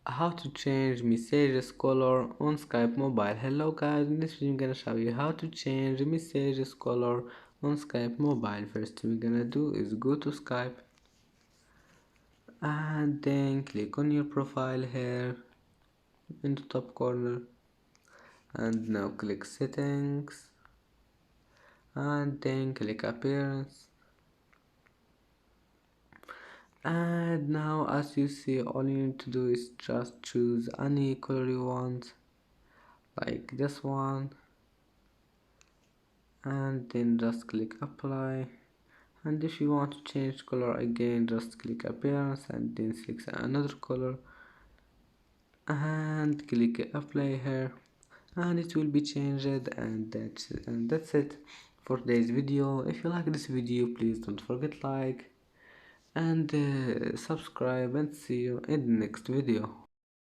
How to change messages color on Skype mobile. Hello guys, in this video I'm gonna show you how to change messages color on Skype mobile. First thing we're gonna do is go to Skype and then click on your profile here in the top corner, and now click settings and then click appearance. And now as you see, all you need to do is just choose any color you want, like this one, and then just click apply. And if you want to change color again, just click appearance and then select another color and click apply here, and it will be changed. And that's it for today's video. If you like this video, please don't forget like and subscribe, and see you in the next video.